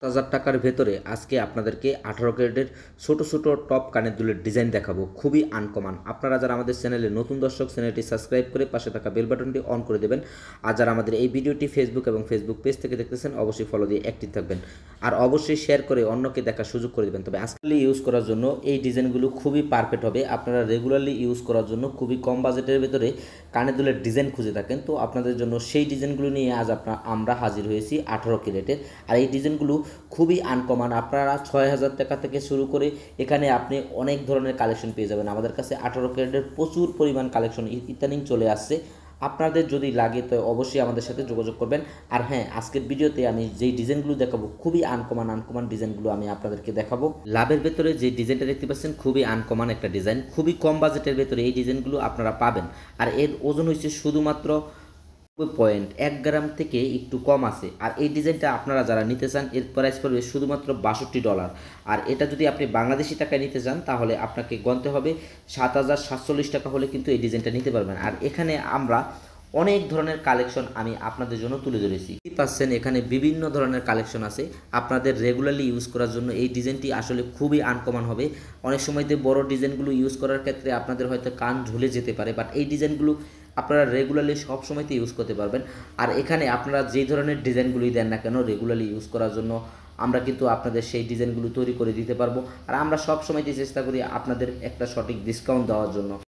টাকার ভেতরে আজকে আপনাদেরকে 18 ক্যারেটের ছোট ছোট টপ কানের দুলের ডিজাইন দেখাবো, খুবই আনকমন। আপনারা যারা আমাদের চ্যানেলে নতুন দর্শক, চ্যানেলটি সাবস্ক্রাইব করে পাশে থাকা বেল বাটনটি অন করে দেবেন। আর যারা আমাদের এই ভিডিওটি ফেসবুক এবং ফেসবুক পেজ থেকে দেখতেছেন অবশ্যই ফলো দিয়ে অ্যাক্টিভ থাকবেন, আর অবশ্যই শেয়ার করে অন্যকে দেখার সুযোগ করে দেবেন। তবে আজকে ইউজ করার জন্য এই ডিজাইনগুলো খুবই পারফেক্ট হবে। আপনারা রেগুলারলি ইউজ করার জন্য খুবই কম বাজেটের ভেতরে কানের দুলের ডিজাইন খুঁজে থাকেন, তো আপনাদের জন্য সেই ডিজাইনগুলো নিয়ে আজ আমরা হাজির হয়েছি 18 ক্যারেটের। আর এই ডিজাইনগুলো খুবই আনকমন। আপনারা 6,000 টাকা থেকে শুরু করে এখানে আপনি অনেক ধরনের কালেকশন পেয়ে যাবেন। আমাদের কাছে 18 ক্যারেটের প্রচুর পরিমাণ কালেকশন ইদানিং চলে আসছে। আপনাদের যদি লাগে তো অবশ্যই আমাদের সাথে যোগাযোগ করবেন। আর হ্যাঁ, আজকের ভিডিওতে আমি যেই ডিজাইনগুলো দেখাবো খুবই আনকমন ডিজাইনগুলো আমি আপনাদেরকে দেখাবো। লাভের ভেতরে যে ডিজাইনটা দেখতে পাচ্ছেন খুবই আনকমন একটা ডিজাইন, খুবই কম বাজেটের ভেতরে এই ডিজাইনগুলো আপনারা পাবেন। আর এর ওজন হচ্ছে শুধুমাত্র 1 গ্রাম থেকে একটু কম আছে। আর এই ডিজাইনটা আপনারা যারা নিতে চান এর প্রাইস পড়বে শুধুমাত্র $62। আর এটা যদি আপনি বাংলাদেশি টাকায় নিতে চান তাহলে আপনাকে গণতে হবে 7,047 টাকা হলে কিন্তু এই ডিজাইনটা নিতে পারবেন। আর এখানে আমরা অনেক ধরনের কালেকশন আমি আপনাদের জন্য তুলে ধরেছি। কি পাচ্ছেন, এখানে বিভিন্ন ধরনের কালেকশন আছে আপনাদের রেগুলারলি ইউজ করার জন্য। এই ডিজাইনটি আসলে খুবই আনকমন হবে। অনেক সময়তে বড় ডিজাইনগুলো ইউজ করার ক্ষেত্রে আপনাদের হয়তো কান ঝুলে যেতে পারে, বাট এই ডিজাইনগুলো আপনারা রেগুলারলি সব সময়তে ইউজ করতে পারবেন। আর এখানে আপনারা যেই ধরনের ডিজাইনগুলোই দেন না কেন রেগুলারলি ইউজ করার জন্য আমরা কিন্তু আপনাদের সেই ডিজাইনগুলো তৈরি করে দিতে পারবো। আর আমরা সব সময়তে চেষ্টা করি আপনাদের একটা সঠিক ডিসকাউন্ট দেওয়ার জন্য।